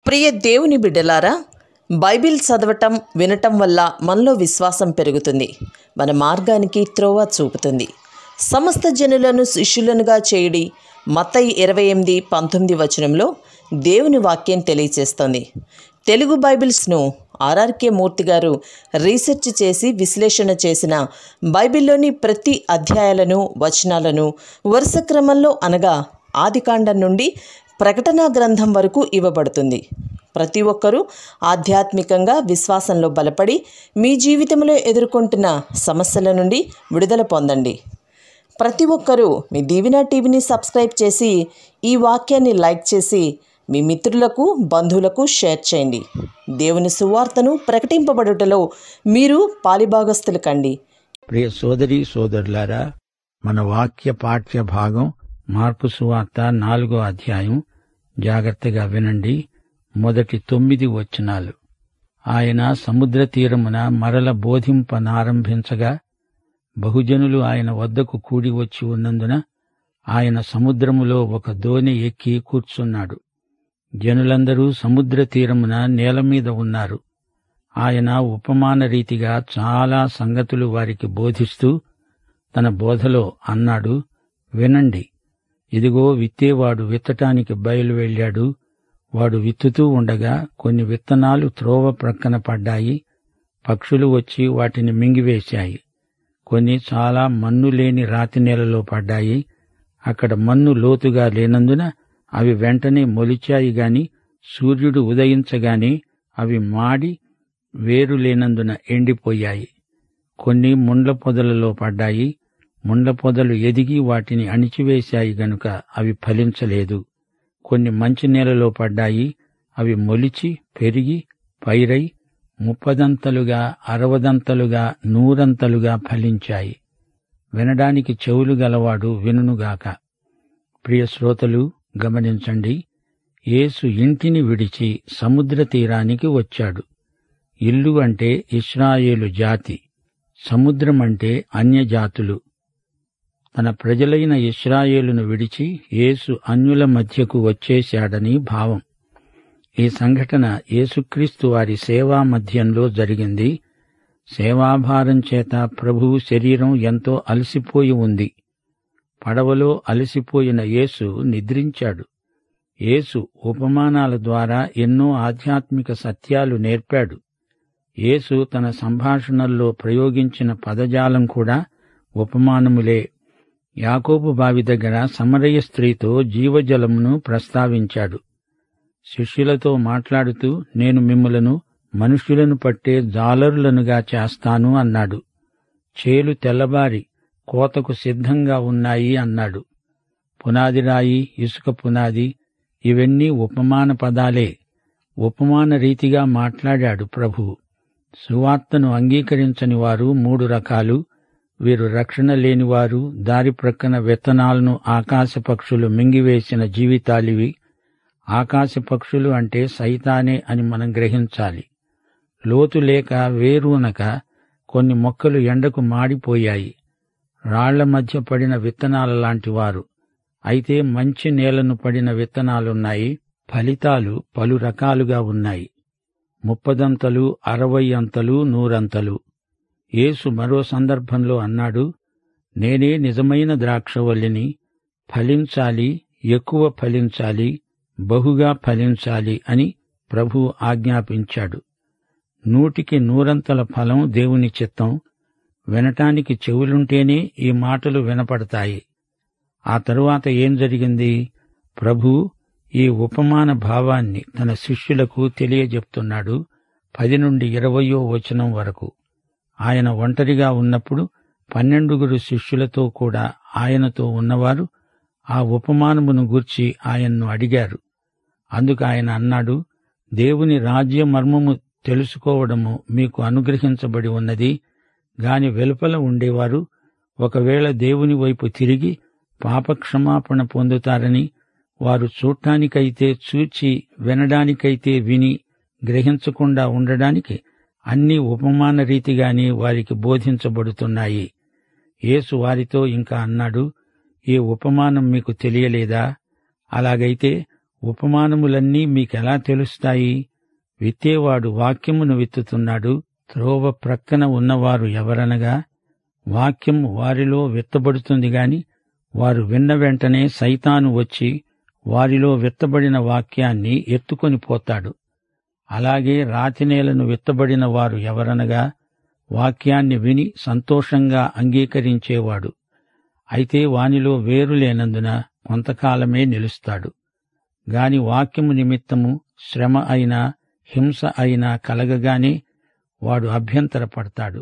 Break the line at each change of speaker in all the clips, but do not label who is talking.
ప్రియ దేవుని బిడ్డలారా, బైబిల్ చదవటం వినటం వల్ల మనలో విశ్వాసం పెరుగుతుంది. మన మార్గానికి త్రోవ చూపుతుంది. సమస్త జనులను శిష్యులనుగా చేయుడి మత్తయి 28:19 దేవుని వాక్యం తెలియచేస్తోంది. తెలుగు బైబిల్స్ను ఆర్ఆర్కే మూర్తి గారు రీసెర్చ్ చేసి విశ్లేషణ చేసిన బైబిల్లోని ప్రతి అధ్యాయాలను వచనాలను వరుస క్రమంలో అనగా ఆదికాండం నుండి ప్రకటనా గ్రంథం వరకు ఇవ్వబడుతుంది. ప్రతి ఒక్కరూ ఆధ్యాత్మికంగా విశ్వాసంలో బలపడి మీ జీవితంలో ఎదుర్కొంటున్న సమస్యల నుండి విడుదల పొందండి. ప్రతి ఒక్కరూ మీ దీవెన టీవీని సబ్స్క్రైబ్ చేసి ఈ వాక్యాన్ని లైక్ చేసి మీ మిత్రులకు బంధువులకు షేర్ చేయండి. దేవుని సువార్తను ప్రకటింపబడుటలో మీరు పాలిభాగస్తులు కండి.
ప్రియ సోదరి సోదరులారా, మన వాక్య పాఠ్య భాగం మార్కు సువార్త 4వ అధ్యాయం. జాగ్రత్తగా వినండి. మొదటి 9 వచనాలు. ఆయన సముద్ర తీరమున మరల బోధింపనారంభించగా బహుజనులు ఆయన వద్దకు కూడి వచ్చి ఉన్నందున ఆయన సముద్రములో ఒక దోణి ఎక్కి కూర్చున్నాడు. జనులందరూ సముద్ర తీరమున నేల మీద ఉన్నారు. ఆయన ఉపమాన రీతిగా చాలా సంగతులు వారికి బోధిస్తూ తన బోధలో అన్నాడు, వినండి. ఇదిగో, విత్తేవాడు విత్తటానికి బయలు వెళ్ళాడు. వాడు విత్తుతూ ఉండగా కొన్ని విత్తనాలు త్రోవ ప్రక్కన పడ్డాయి. పక్షులు వచ్చి వాటిని మింగివేశాయి. కొన్ని చాలా మన్ను లేని రాతి నేలలో పడ్డాయి. అక్కడ మన్ను లోతుగా లేనందున అవి వెంటనే మొలిచాయి గాని సూర్యుడు ఉదయించగానే అవి మాడి వేరు లేనందున ఎండిపోయాయి. కొన్ని ముండ్ల పొదలలో పడ్డాయి. ముండ్ల పొదలు ఎదిగి వాటిని అణిచివేశాయి గనుక అవి ఫలించలేదు. కొన్ని మంచి నేలలో పడ్డాయి. అవి మొలిచి పెరిగి పైరై 30దంతలుగా 60దంతలుగా 100ంతలుగా ఫలించాయి. వినడానికి చెవులు గలవాడు వినుగాక. ప్రియ శ్రోతలు, గమనించండి. యేసు ఇంటిని విడిచి సముద్ర తీరానికి వచ్చాడు. ఇల్లు అంటే ఇశ్రాయేలు జాతి, సముద్రం అంటే అన్యజాతులు. తన ప్రజలైన ఇశ్రాయేలును విడిచి యేసు అన్యుల మధ్యకు వచ్చేశాడని భావం. ఈ సంఘటన యేసుక్రీస్తు వారి సేవా మధ్యంలో జరిగింది. సేవాభారం చేత ప్రభువు శరీరం ఎంతో అలసిపోయి ఉంది. పడవలో అలసిపోయిన యేసు నిద్రించాడు. యేసు ఉపమానాల ద్వారా ఎన్నో ఆధ్యాత్మిక సత్యాలు నేర్పాడు. యేసు తన సంభాషణల్లో ప్రయోగించిన పదజాలం కూడా ఉపమానములే. యాకోబు బావి దగ్గర సమరయ స్త్రీతో జీవజలమును ప్రస్తావించాడు. శిష్యులతో మాట్లాడుతూ, నేను మిమ్ములను మనుష్యులను పట్టే జాలరులనుగా చేస్తాను అన్నాడు. చేలు తెల్లబారి కోతకు సిద్ధంగా ఉన్నాయి అన్నాడు. పునాది రాయి, ఇసుక పునాది, ఇవన్నీ ఉపమాన పదాలే. ఉపమాన రీతిగా మాట్లాడాడు ప్రభువు. సువార్తను అంగీకరించని వారు 3 రకాలు. వీరు రక్షణ లేనివారు, దారి ప్రక్కన విత్తనాలను ఆకాశ పక్షులు మింగివేసిన జీవితాలివి. ఆకాశ పక్షులు అంటే సైతానే అని మనం గ్రహించాలి. లోతు లేక వేరునక కొన్ని మొక్కలు ఎండకు మాడిపోయాయి. రాళ్ల మధ్య పడిన విత్తనాల లాంటివారు. అయితే మంచి నేలను పడిన విత్తనాలున్నాయి. ఫలితాలు పలు రకాలుగా ఉన్నాయి. 30దంతలు, 60 అంతలు, 100 యేసు మరో సందర్భంలో అన్నాడు, నేనే నిజమైన ద్రాక్షవల్లిని. ఫలించాలి, ఎక్కువ ఫలించాలి, బహుగా ఫలించాలి అని ప్రభువు ఆజ్ఞాపించాడు. 100కి 100 ఫలం దేవుని చిత్తం. వినటానికి చెవులుంటేనే ఈ మాటలు వినపడతాయి. ఆ తరువాత ఏం జరిగింది? ప్రభువు ఈ ఉపమాన భావాన్ని తన శిష్యులకు తెలియజెప్తున్నాడు. 10 నుండి 20వ వచనం వరకు. ఆయన ఒంటరిగా ఉన్నప్పుడు 12 శిష్యులతో కూడా ఆయనతో ఉన్నవారు ఆ ఉపమానమును గూర్చి ఆయన్ను అడిగారు. అందుకు ఆయన అన్నాడు, దేవుని రాజ్య మర్మము తెలుసుకోవడము మీకు అనుగ్రహించబడి ఉన్నది గాని వెలుపల ఉండేవారు ఒకవేళ దేవుని వైపు తిరిగి పాపక్షమాపణ పొందుతారని, వారు చూడటానికైతే చూచి వినడానికైతే విని గ్రహించకుండా ఉండడానికి అన్నీ ఉపమాన రీతిగానే వారికి బోధించబడుతున్నాయి. యేసు వారితో ఇంకా అన్నాడు, ఈ ఉపమానం మీకు తెలియలేదా? అలాగైతే ఉపమానములన్నీ మీకెలా తెలుస్తాయి? విత్తేవాడు వాక్యమును విత్తుతున్నాడు. త్రోవ ప్రక్కన ఉన్నవారు ఎవరనగా వాక్యము వారిలో విత్తబడుతుంది గాని వారు విన్న వెంటనే సైతాను వచ్చి వారిలో విత్తబడిన వాక్యాన్ని ఎత్తుకొని పోతాడు. అలాగే రాతినేలను విత్తబడిన వారు ఎవరనగా వాక్యాన్ని విని సంతోషంగా అంగీకరించేవాడు. అయితే వానిలో వేరు లేనందున కొంతకాలమే నిలుస్తాడు. గాని వాక్యము నిమిత్తము శ్రమ అయినా హింస అయినా కలగగానే వాడు అభ్యంతరపడతాడు.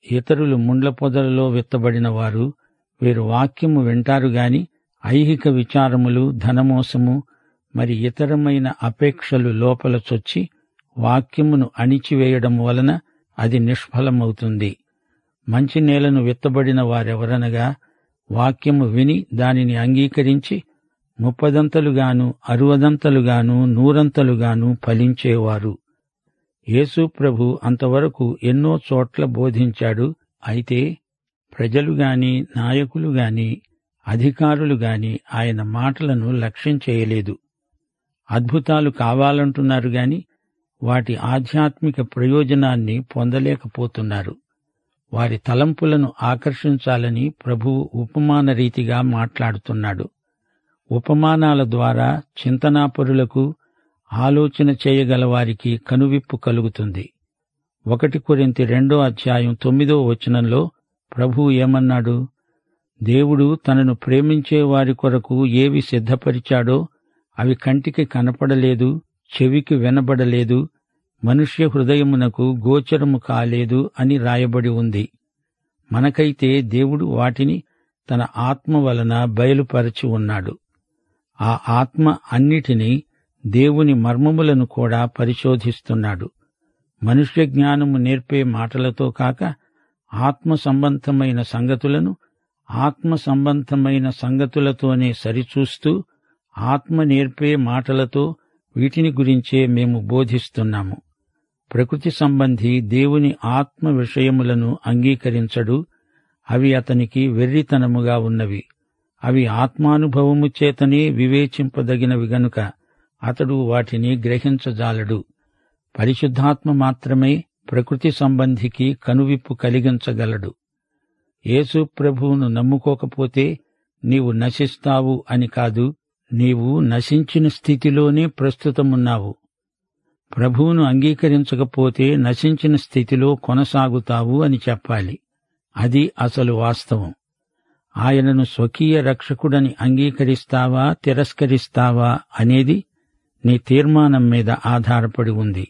ఇతరులు ముండ్ల పొదలలో విత్తబడిన వారు, వీరు వాక్యము వింటారు గాని ఐహిక విచారములు, ధనమోసము మరి ఇతరమైన అపేక్షలు లోపల చొచ్చి వాక్యమును అణిచివేయడం వలన అది నిష్ఫలమవుతుంది. మంచి నేలను విత్తబడిన వారెవరనగా వాక్యము విని దానిని అంగీకరించి 30దంతలుగాను 60దంతలుగాను 100ంతలుగాను ఫలించేవారు. యేసు ప్రభు అంతవరకు ఎన్నో చోట్ల బోధించాడు. అయితే ప్రజలు గాని నాయకులు గాని అధికారులు గాని ఆయన మాటలను లక్ష్యం చేయలేదు. అద్భుతాలు కావాలంటున్నారు గాని వాటి ఆధ్యాత్మిక ప్రయోజనాన్ని పొందలేకపోతున్నారు. వారి తలంపులను ఆకర్షించాలని ప్రభువు ఉపమాన రీతిగా మాట్లాడుతున్నాడు. ఉపమానాల ద్వారా చింతనాపరులకు, ఆలోచన చేయగలవారికి కనువిప్పు కలుగుతుంది. 1 కొరింథీ 2:9 ప్రభువు ఏమన్నాడు? దేవుడు తనను ప్రేమించే వారి కొరకు ఏవి సిద్ధపరిచాడో అవి కంటికి కనపడలేదు, చెవికి వినబడలేదు, మనుష్య హృదయమునకు గోచరము కాలేదు అని రాయబడి ఉంది. మనకైతే దేవుడు వాటిని తన ఆత్మ వలన బయలుపరచి ఉన్నాడు. ఆ ఆత్మ అన్నిటినీ, దేవుని మర్మములను కూడా పరిశోధిస్తున్నాడు. మనుష్య జ్ఞానము నేర్పే మాటలతో కాక ఆత్మ సంబంధమైన సంగతులను ఆత్మ సంబంధమైన సంగతులతోనే సరిచూస్తూ ఆత్మ నేర్పే మాటలతో వీటిని గురించే మేము బోధిస్తున్నాము. ప్రకృతి సంబంధి దేవుని ఆత్మ విషయములను అంగీకరించడు. అవి అతనికి వెర్రితనముగా ఉన్నవి. అవి ఆత్మానుభవము చేతనే వివేచింపదగినవి గనుక అతడు వాటిని గ్రహించజాలడు. పరిశుద్ధాత్మ మాత్రమే ప్రకృతి సంబంధికి కనువిప్పు కలిగించగలడు. యేసు ప్రభువును నమ్ముకోకపోతే నీవు నశిస్తావు అని కాదు, నీవు నశించిన స్థితిలోనే ప్రస్తుతమున్నావు. ప్రభువును అంగీకరించకపోతే నశించిన స్థితిలో కొనసాగుతావు అని చెప్పాలి. అది అసలు వాస్తవం. ఆయనను స్వకీయ రక్షకుడని అంగీకరిస్తావా, తిరస్కరిస్తావా అనేది నీ తీర్మానం మీద ఆధారపడి ఉంది.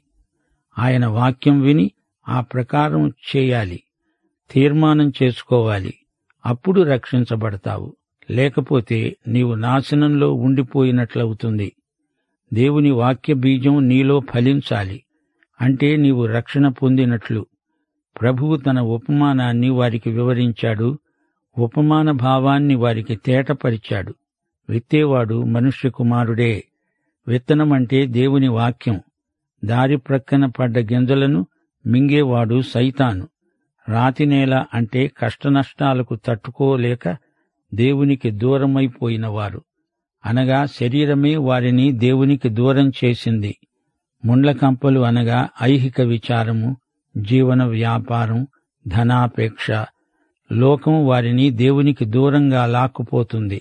ఆయన వాక్యం విని ఆ ప్రకారం చేయాలి, తీర్మానం చేసుకోవాలి. అప్పుడు రక్షించబడతావు. లేకపోతే నీవు నాశనంలో ఉండిపోయినట్లవుతుంది. దేవుని వాక్య బీజం నీలో ఫలించాలి. అంటే నీవు రక్షణ పొందినట్లు. ప్రభువు తన ఉపమానాన్ని వారికి వివరించాడు. ఉపమాన భావాన్ని వారికి తేటపరిచాడు. విత్తేవాడు మనుష్య కుమారుడే. విత్తనమంటే దేవుని వాక్యం. దారి ప్రక్కన పడ్డ గింజలను మింగేవాడు సైతాను. రాతినేల అంటే కష్టనష్టాలకు తట్టుకోలేక దేవునికి దూరమైపోయినవారు, అనగా శరీరమే వారిని దేవునికి దూరం చేసింది. ముండ్లకంపలు అనగా ఐహిక విచారము, జీవన వ్యాపారం, ధనాపేక్ష, లోకం వారిని దేవునికి దూరంగా లాక్కుపోతుంది.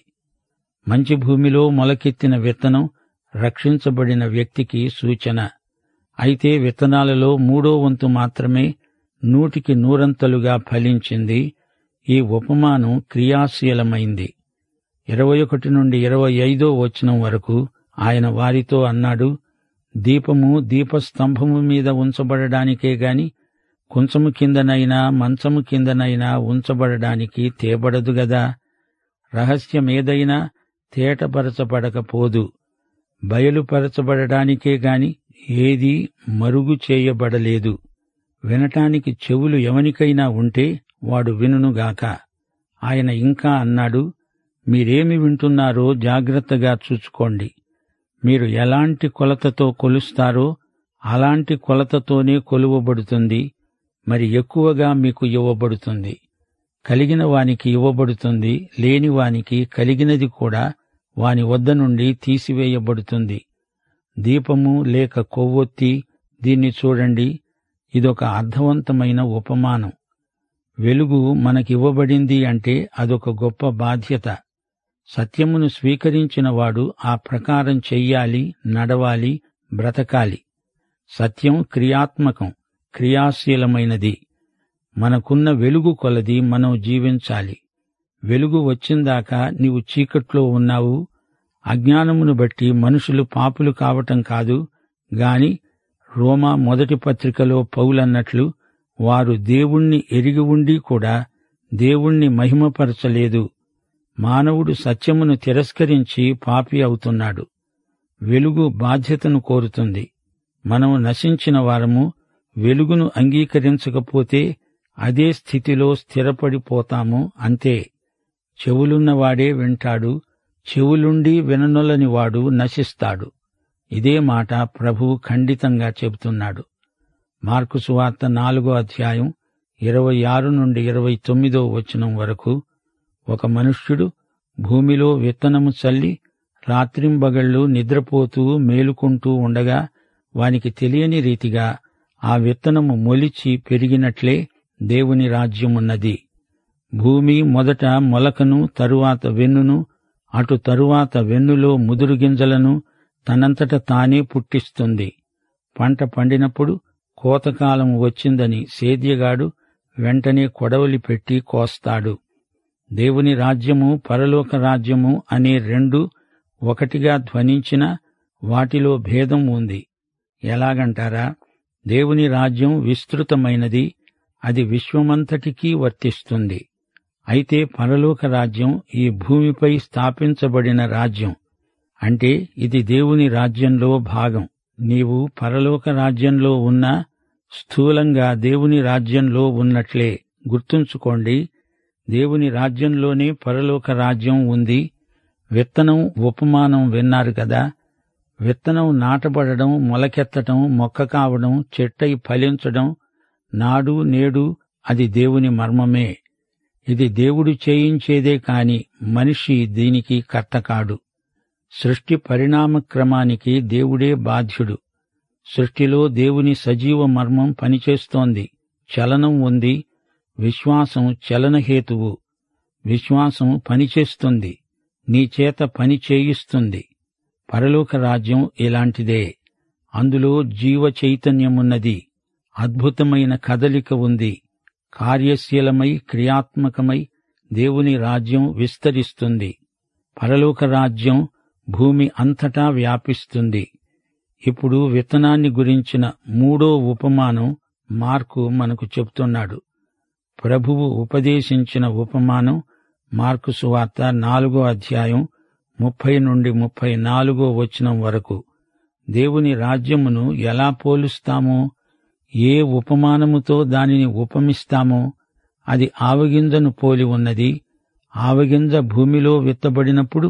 మంచి భూమిలో మొలకెత్తిన విత్తనం రక్షించబడిన వ్యక్తికి సూచన. అయితే విత్తనాలలో 3వ వంతు మాత్రమే 100కి 100 ఫలించింది. ఈ ఉపమానం క్రియాశీలమైంది. 21 నుండి 25 వరకు ఆయన వారితో అన్నాడు, దీపము దీపస్తంభము మీద ఉంచబడడానికే గాని కుంచము కిందనైనా మంచము కిందనైనా ఉంచబడడానికి తేబడదు గదా. రహస్యమేదైనా తేటపరచబడకపోదు. బయలుపరచబడడానికే గాని ఏదీ మరుగు చేయబడలేదు. వినటానికి చెవులు ఎవనికైనా ఉంటే వాడు వినుగాక. ఆయన ఇంకా అన్నాడు, మీరేమి వింటున్నారో జాగ్రత్తగా చూసుకోండి. మీరు ఎలాంటి కొలతతో కొలుస్తారో అలాంటి కొలతతోనే కొలువబడుతుంది. మరి ఎక్కువగా మీకు ఇవ్వబడుతుంది. కలిగిన వానికి ఇవ్వబడుతుంది, లేనివానికి కలిగినది కూడా వాని వద్ద నుండి తీసివేయబడుతుంది. దీపము లేక కొవ్వొత్తి, దీన్ని చూడండి, ఇదొక అర్థవంతమైన ఉపమానం. వెలుగు మనకివ్వబడింది అంటే అదొక గొప్ప బాధ్యత. సత్యమును స్వీకరించినవాడు ఆ ప్రకారం చెయ్యాలి, నడవాలి, బ్రతకాలి. సత్యం క్రియాత్మకం, క్రియాశీలమైనది. మనకున్న వెలుగు కొలది మనం జీవించాలి. వెలుగు వచ్చిందాకా నీవు చీకట్లో ఉన్నావు. అజ్ఞానమును బట్టి మనుషులు పాపులు కావటం కాదు గాని రోమా మొదటి పత్రికలో పౌలన్నట్లు వారు దేవుణ్ణి ఎరిగి ఉండి కూడా దేవుణ్ణి మహిమపరచలేదు. మానవుడు సత్యమును తిరస్కరించి పాపి అవుతున్నాడు. వెలుగు బాధ్యతను కోరుతుంది. మనం నశించిన వారము. వెలుగును అంగీకరించకపోతే అదే స్థితిలో స్థిరపడిపోతాము, అంతే. చెవులున్నవాడే వింటాడు, చెవులుండి విననొల్లని వాడు నశిస్తాడు. ఇదే మాట ప్రభువు ఖండితంగా చెబుతున్నాడు. మార్కు సువార్త 4వ అధ్యాయం 26 నుండి 29వ వచనం వరకు. ఒక మనుష్యుడు భూమిలో విత్తనము చల్లి రాత్రింబగళ్ళు నిద్రపోతూ మేలుకుంటూ ఉండగా వానికి తెలియని రీతిగా ఆ విత్తనము మొలిచి పెరిగినట్లే దేవుని రాజ్యమున్నది. భూమి మొదట మొలకను, తరువాత వెన్నును, అటు తరువాత వెన్నులో ముదురు గింజలను తనంతట తానే పుట్టిస్తుంది. పంట పండినప్పుడు కోతకాలం వచ్చిందని సేద్యగాడు వెంటనే కొడవలి పెట్టి కోస్తాడు. దేవుని రాజ్యము, పరలోక రాజ్యము అనే రెండు ఒకటిగా ధ్వనించినా వాటిలో భేదం ఉంది. ఎలాగంటారా? దేవుని రాజ్యం విస్తృతమైనది, అది విశ్వమంతటికీ వర్తిస్తుంది. అయితే పరలోక రాజ్యం ఈ భూమిపై స్థాపించబడిన రాజ్యం. అంటే ఇది దేవుని రాజ్యంలో భాగం. నీవు పరలోక రాజ్యంలో ఉన్నా స్థూలంగా దేవుని రాజ్యంలో ఉన్నట్లే. గుర్తుంచుకోండి, దేవుని రాజ్యంలోనే పరలోక రాజ్యం ఉంది. విత్తనం ఉపమానం విన్నారు కదా. విత్తనం నాటబడడం, మొలకెత్తడం, మొక్క కావడం, చెట్టై ఫలించడం, నాడు నేడు అది దేవుని మర్మమే. ఇది దేవుడు చేయించేదే కాని మనిషి దీనికి కర్త కాడు. సృష్టి పరిణామక్రమానికి దేవుడే బాధ్యుడు. సృష్టిలో దేవుని సజీవ మర్మం పనిచేస్తోంది. చలనం ఉంది. విశ్వాసం చలనహేతువు. విశ్వాసం పనిచేస్తుంది, నీ చేత పని చేయిస్తుంది. పరలోక రాజ్యం ఇలాంటిదే. అందులో జీవ చైతన్యమున్నది. అద్భుతమైన కదలిక ఉంది. కార్యశీలమై క్రియాత్మకమై దేవుని రాజ్యం విస్తరిస్తుంది. పరలోక రాజ్యం భూమి అంతటా వ్యాపిస్తుంది. ఇప్పుడు విత్తనాన్ని గురించిన 3వ ఉపమానం మార్కు మనకు చెప్తున్నాడు. ప్రభువు ఉపదేశించిన ఉపమానం మార్కు సువార్త 4వ అధ్యాయం 30 నుండి 34వ వచనం వరకు. దేవుని రాజ్యమును ఎలా పోలుస్తామో, ఏ ఉపమానముతో దానిని ఉపమిస్తామో అది ఆవగింజను పోలి ఉన్నది. ఆవగింజ భూమిలో విత్తబడినప్పుడు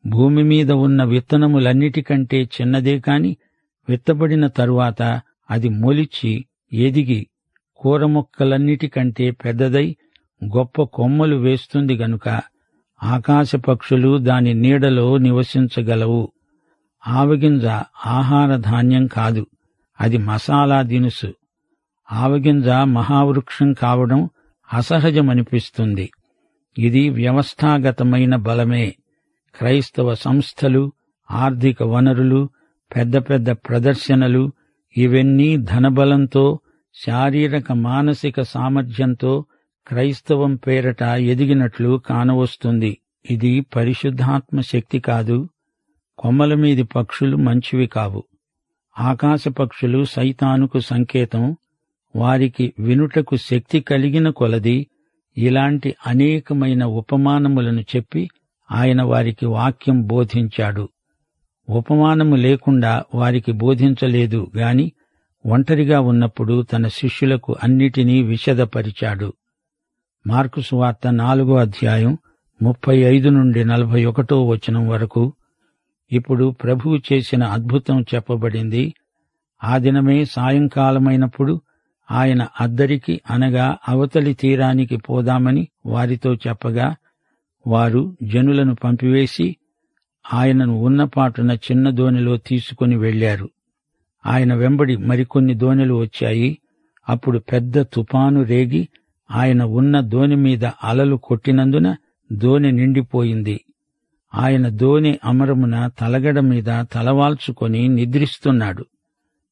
భూమి మీద ఉన్న విత్తనములన్నిటికంటే చిన్నదే కాని విత్తబడిన తరువాత అది మొలిచి ఎదిగి కూరమొక్కలన్నిటికంటే పెద్దదై గొప్ప కొమ్మలు వేస్తుంది గనుక ఆకాశ పక్షులు దాని నీడలో నివసించగలవు. ఆవగింజ ఆహార ధాన్యం కాదు, అది మసాలా దినుసు. ఆవగింజ మహావృక్షం కావడం అసహజమనిపిస్తుంది. ఇది వ్యవస్థాగతమైన బలమే. క్రైస్తవ సంస్థలు, ఆర్థిక వనరులు, పెద్ద పెద్ద ప్రదర్శనలు, ఇవన్నీ ధనబలంతో, శారీరక మానసిక సామర్థ్యంతో క్రైస్తవం పేరట ఎదిగినట్లు కానవస్తుంది. ఇది పరిశుద్ధాత్మ శక్తి కాదు. కొమ్మల మీది పక్షులు మంచివి కావు. ఆకాశ పక్షులు సైతానుకు సంకేతం. వారికి వినుటకు శక్తి కలిగిన కొలది ఇలాంటి అనేకమైన ఉపమానములను చెప్పి ఆయన వారికి వాక్యం బోధించాడు. ఉపమానము లేకుండా వారికి బోధించలేదు గాని ఒంటరిగా ఉన్నప్పుడు తన శిష్యులకు అన్నిటినీ విశదపరిచాడు. మార్కు సువార్త 4వ అధ్యాయం 35 నుండి 41వ వచనం వరకు. ఇప్పుడు ప్రభువు చేసిన అద్భుతం చెప్పబడింది. ఆ దినమే సాయంకాలమైనప్పుడు ఆయన అద్దరికి అనగా అవతలి తీరానికి పోదామని వారితో చెప్పగా వారు జనులను పంపివేసి ఆయనను ఉన్నపాటున చిన్న దోణిలో తీసుకుని వెళ్లారు. ఆయన వెంబడి మరికొన్ని దోణిలు వచ్చాయి. అప్పుడు పెద్ద తుపాను రేగి ఆయన ఉన్న దోణి మీద అలలు కొట్టినందున దోణి నిండిపోయింది. ఆయన దోణి అమరమున తలగడ మీద తలవాల్చుకొని నిద్రిస్తున్నాడు.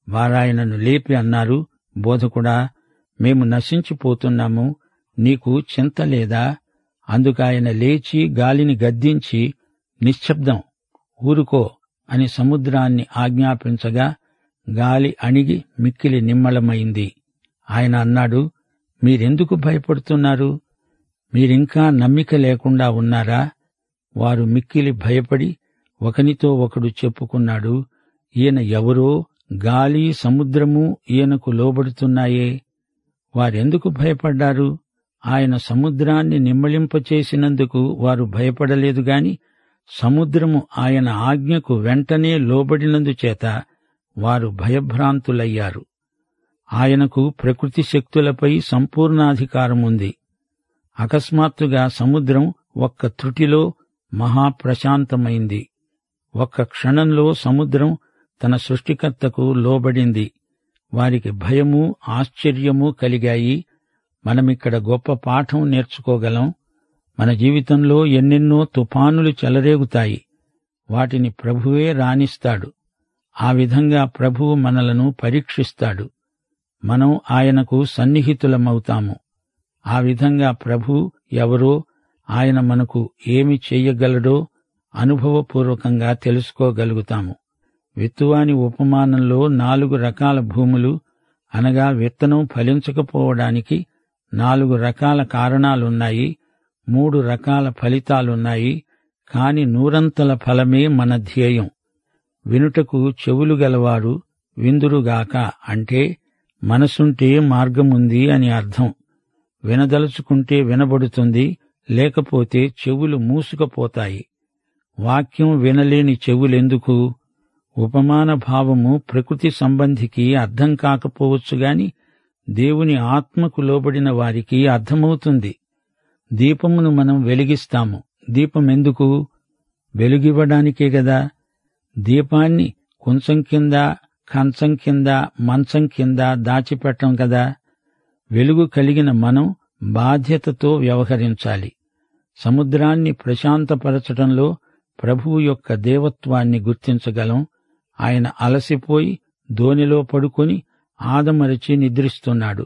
వారాయనను లేపి అన్నారు, బోధకుడా, మేము నశించిపోతున్నాము, నీకు చింత లేదా? అందుకాయన లేచి గాలిని గద్దించి, నిశ్శబ్దం, ఊరుకో అని సముద్రాన్ని ఆజ్ఞాపించగా గాలి అణిగి మిక్కిలి నిమ్మళమైంది. ఆయన అన్నాడు, మీరెందుకు భయపడుతున్నారు? మీరింకా నమ్మిక లేకుండా ఉన్నారా? వారు మిక్కిలి భయపడి ఒకనితో ఒకడు చెప్పుకున్నాడు, ఈయన ఎవరో, గాలి సముద్రము ఈయనకు లోబడుతున్నాయే. వారెందుకు భయపడ్డారు? ఆయన సముద్రాన్ని నిమ్మళింపచేసినందుకు వారు భయపడలేదు గాని సముద్రము ఆయన ఆజ్ఞకు వెంటనే లోబడినందుచేత వారు భయభ్రాంతులయ్యారు. ఆయనకు ప్రకృతి శక్తులపై సంపూర్ణాధికారముంది. అకస్మాత్తుగా సముద్రం ఒక్క త్రుటిలో మహాప్రశాంతమైంది. ఒక్క క్షణంలో సముద్రం తన సృష్టికర్తకు లోబడింది. వారికి భయము, ఆశ్చర్యము కలిగాయి. మనమిక్కడ గొప్ప పాఠం నేర్చుకోగలం. మన జీవితంలో ఎన్నెన్నో తుఫానులు చెలరేగుతాయి. వాటిని ప్రభువే రానిస్తాడు. ఆ విధంగా ప్రభువు మనలను పరీక్షిస్తాడు. మనం ఆయనకు సన్నిహితులమవుతాము. ఆ విధంగా ప్రభువు ఎవరో, ఆయన మనకు ఏమి చెయ్యగలడో అనుభవపూర్వకంగా తెలుసుకోగలుగుతాము. విత్తువాని ఉపమానంలో 4 రకాల భూములు అనగా విత్తనం ఫలించకపోవడానికి 4 రకాల కారణాలున్నాయి. 3 రకాల ఫలితాలున్నాయి. కాని 100 ఫలమే మన ధ్యేయం. వినుటకు చెవులు గలవారు విందురుగాక అంటే మనసుంటే మార్గముంది అని అర్థం. వినదలుచుకుంటే వినబడుతుంది, లేకపోతే చెవులు మూసుకుపోతాయి. వాక్యం వినలేని చెవులెందుకు? ఉపమాన భావము ప్రకృతి సంబంధికి అర్థం కాకపోవచ్చుగాని దేవుని ఆత్మకు లోబడిన వారికి అర్థమవుతుంది. దీపమును మనం వెలిగిస్తాము. దీపమెందుకు? వెలుగివ్వడానికే గదా. దీపాన్ని కుంచం కింద, కంచం కింద, మంచం కింద దాచిపెట్టం కదా. వెలుగు కలిగిన మనం బాధ్యతతో వ్యవహరించాలి. సముద్రాన్ని ప్రశాంతపరచటంలో ప్రభువు యొక్క దేవత్వాన్ని గుర్తించగలం. ఆయన అలసిపోయి దోణిలో పడుకొని ఆదమరచి నిద్రిస్తున్నాడు.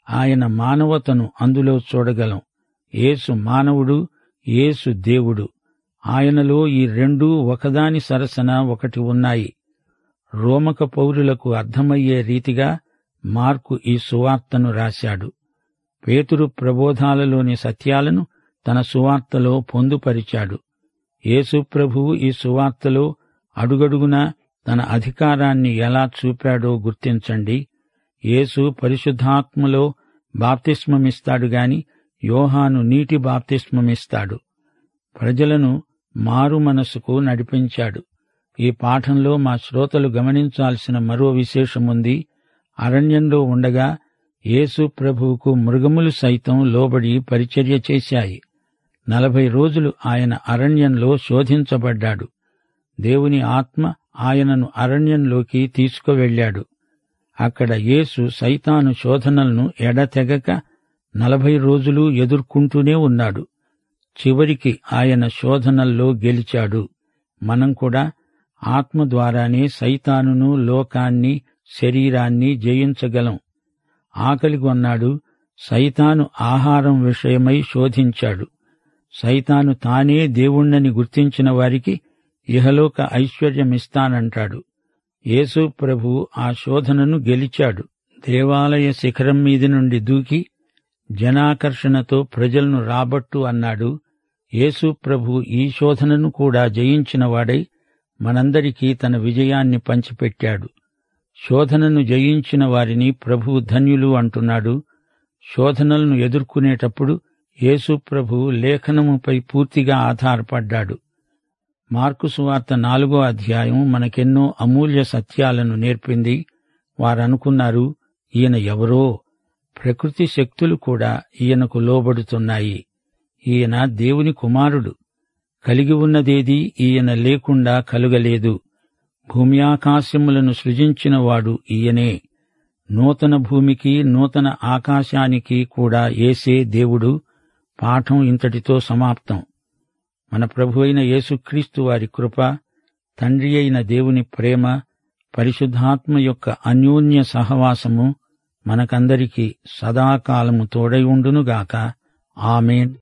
ఆయన మానవతను అందులో చూడగలం. యేసు మానవుడు, యేసు దేవుడు. ఆయనలో ఈ రెండూ ఒకదాని సరసన ఒకటి ఉన్నాయి. రోమక పౌరులకు అర్థమయ్యే రీతిగా మార్కు ఈ సువార్తను రాశాడు. పేతురు ప్రబోధాలలోని సత్యాలను తన సువార్తలో పొందుపరిచాడు. యేసు ప్రభువు ఈ సువార్తలో అడుగడుగునా తన అధికారాన్ని ఎలా చూపాడో గుర్తించండి. యేసు పరిశుద్ధాత్మలో బాప్తిస్మమిస్తాడు గాని యోహాను నీటి బాప్తిస్మమిస్తాడు. ప్రజలను మారు మనసుకు నడిపించాడు. ఈ పాఠంలో మా శ్రోతలు గమనించాల్సిన మరో విశేషముంది. అరణ్యంలో ఉండగా యేసు ప్రభువుకు మృగములు సైతం లోబడి పరిచర్య చేశాయి. 40 రోజులు ఆయన అరణ్యంలో శోధించబడ్డాడు. దేవుని ఆత్మ ఆయనను అరణ్యంలోకి తీసుకువెళ్ళాడు. అక్కడ యేసు సైతాను శోధనలను ఎడతెగక 40 రోజులు ఎదుర్కొంటూనే ఉన్నాడు. చివరికి ఆయన శోధనల్లో గెలిచాడు. మనం కూడా ఆత్మ ద్వారానే సైతానును, లోకాన్ని, శరీరాన్ని జయించగలం. ఆకలిగొన్నాడు. సైతాను ఆహారం విషయమై శోధించాడు. సైతాను తానే దేవుణ్ణని గుర్తించిన వారికి ఇహలోక ఐశ్వర్యమిస్తానంటాడు. యేసు ప్రభు ఆ శోధనను గెలిచాడు. దేవాలయ శిఖరం మీది నుండి దూకి జనాకర్షణతో ప్రజలను రాబట్టు అన్నాడు. యేసు ప్రభు ఈ శోధనను కూడా జయించినవాడై మనందరికీ తన విజయాన్ని పంచిపెట్టాడు. శోధనను జయించిన వారిని ప్రభువు ధన్యులు అంటున్నాడు. శోధనలను ఎదుర్కొనేటప్పుడు యేసు ప్రభు లేఖనముపై పూర్తిగా ఆధారపడ్డాడు. మార్కు సువార్త 4వ అధ్యాయం మనకెన్నో అమూల్య సత్యాలను నేర్పింది. వారనుకున్నారు, ఈయన ఎవరో, ప్రకృతి శక్తులు కూడా ఈయనకు లోబడుతున్నాయి. ఈయన దేవుని కుమారుడు. కలిగి ఉన్నదేదీ ఈయన లేకుండా కలుగలేదు. భూమి ఆకాశములను సృజించినవాడు ఈయనే. నూతన భూమికి నూతన ఆకాశానికి కూడా యేసే దేవుడు. పాఠం ఇంతటితో సమాప్తం. మన ప్రభువైన యేసుక్రీస్తు వారి కృప, తండ్రి అయిన దేవుని ప్రేమ, పరిశుద్ధాత్మ యొక్క అన్యోన్య సహవాసము మనకందరికీ సదాకాలము తోడై ఉండునుగాక. ఆమేన్.